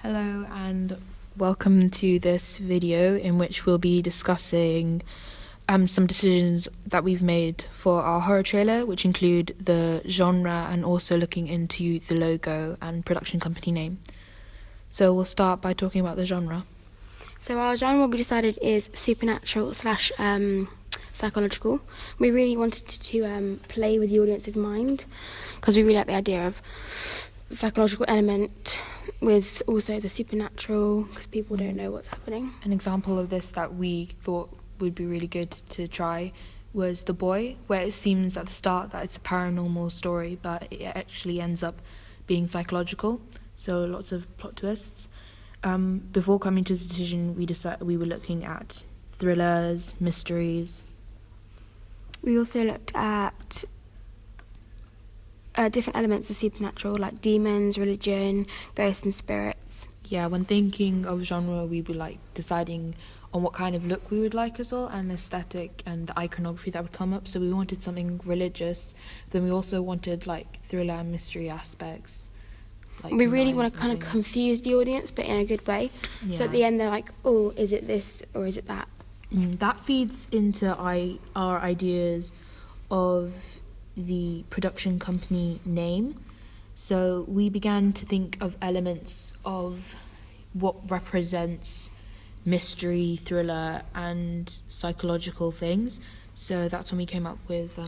Hello and welcome to this video in which we'll be discussing some decisions that we've made for our horror trailer, which include the genre and also looking into the logo and production company name. So we'll start by talking about the genre. So our genre we decided is supernatural / psychological. We really wanted to play with the audience's mind because we really like the idea of the psychological element with also the supernatural because people don't know what's happening. An example of this that we thought would be really good to try was The Boy, where it seems at the start that it's a paranormal story, but it actually ends up being psychological, so lots of plot twists. Before coming to this decision, we were looking at thrillers, mysteries. We also looked at different elements of supernatural, like demons, religion, ghosts and spirits. Yeah, when thinking of genre, we were like deciding on what kind of look we would like as well, and aesthetic and the iconography that would come up. So we wanted something religious, then we also wanted like thriller and mystery aspects. Like we really want to kind of confuse the audience, but in a good way. Yeah. So at the end they're like, oh, is it this or is it that? That feeds into our ideas of the production company name. So we began to think of elements of what represents mystery, thriller and psychological things. So that's when we came up with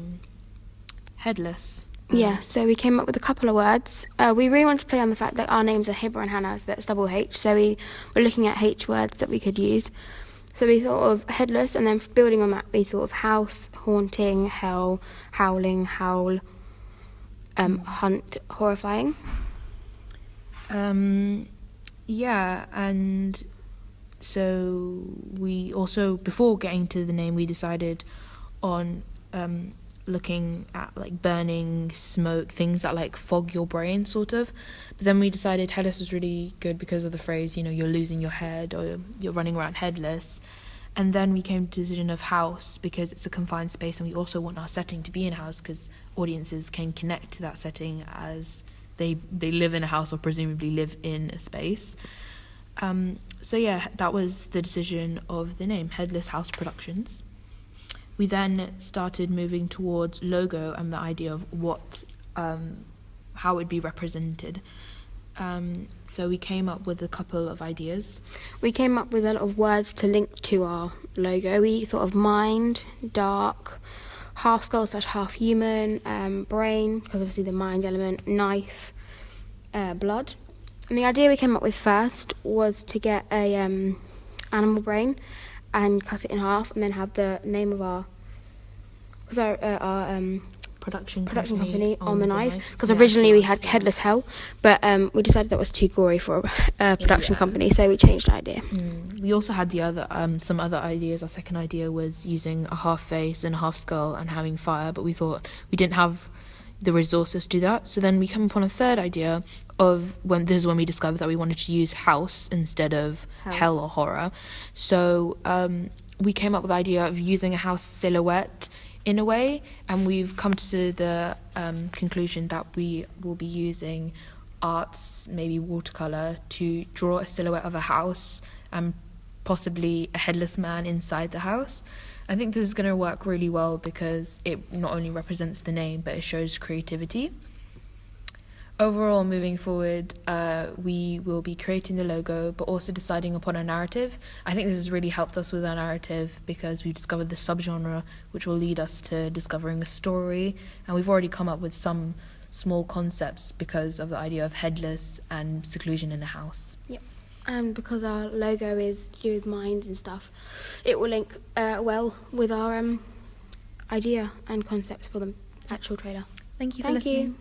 Headless. Yeah, so we came up with a couple of words. We really wanted to play on the fact that our names are Hibah and I, so that's double H. So we were looking at H words that we could use. So we thought of headless, and then building on that, we thought of house, haunting, hell, howling, howl, hunt, horrifying. Yeah, and so we also, before getting to the name, we decided on looking at like burning, smoke, things that like fog your brain sort of. But then we decided headless was really good because of the phrase, you're losing your head or you're running around headless. And then we came to the decision of house because it's a confined space, and we also want our setting to be in a house because audiences can connect to that setting as they live in a house or presumably live in a space. So yeah, that was the decision of the name, Headless House Productions. We then started moving towards logo and the idea of what, how it would be represented. So we came up with a couple of ideas. We came up with a lot of words to link to our logo. We thought of mind, dark, half skull / half human, brain, because obviously the mind element, knife, blood. And the idea we came up with first was to get a animal brain and cut it in half, and then have the name of our production company on the knife. Because originally we had Headless Hell, but we decided that was too gory for a production company, so we changed the idea. We also had the other some other ideas. Our second idea was using a half face and a half skull and having fire, but we thought we didn't have the resources to do that. So then we came upon a third idea of this is when we discovered that we wanted to use house instead of hell or horror. So we came up with the idea of using a house silhouette in a way, and we've come to the conclusion that we will be using arts, maybe watercolor, to draw a silhouette of a house and possibly a headless man inside the house. I think this is going to work really well because it not only represents the name, but it shows creativity. Overall, moving forward, we will be creating the logo, but also deciding upon a narrative. I think this has really helped us with our narrative because we've discovered the subgenre, which will lead us to discovering a story. And we've already come up with some small concepts because of the idea of headless and seclusion in a house. Yep. And because our logo is to do with minds and stuff, it will link well with our idea and concepts for the actual trailer. Thank you for listening. You.